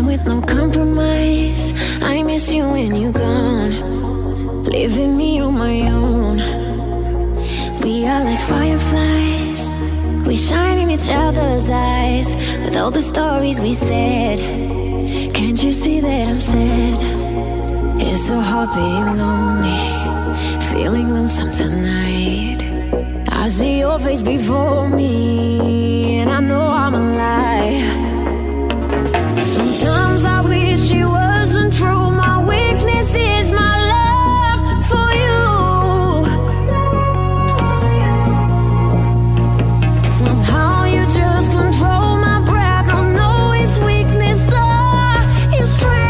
with no compromise. I miss you when you're gone, leaving me on my own. We are like fireflies, we shine in each other's eyes. With all the stories we said, can't you see that I'm sad? It's so hard being lonely, feeling lonesome tonight. I see your face before me, and I know I'm a lie. Sometimes I wish it wasn't true. My weakness is my love for you. Somehow you just control my breath. I know it's weakness or it's strength.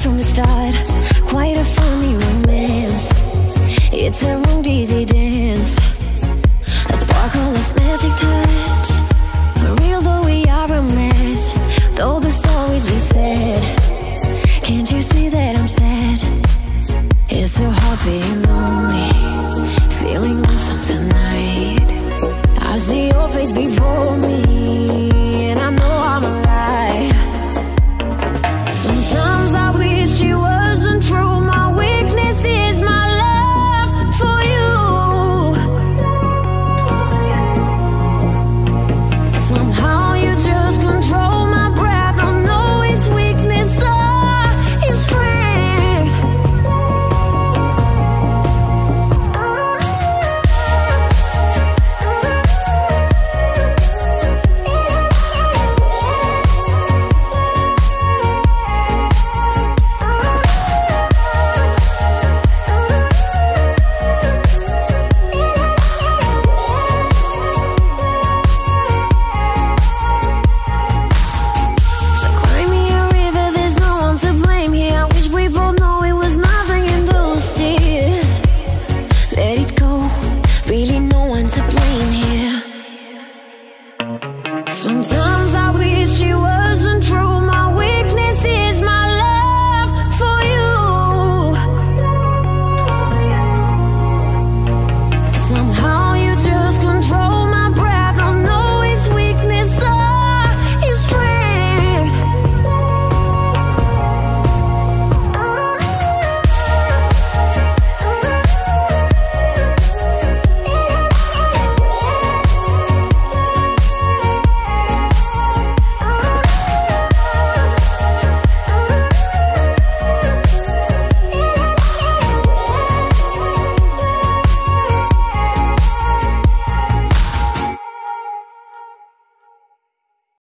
From the start, quite a funny romance. It's a romance.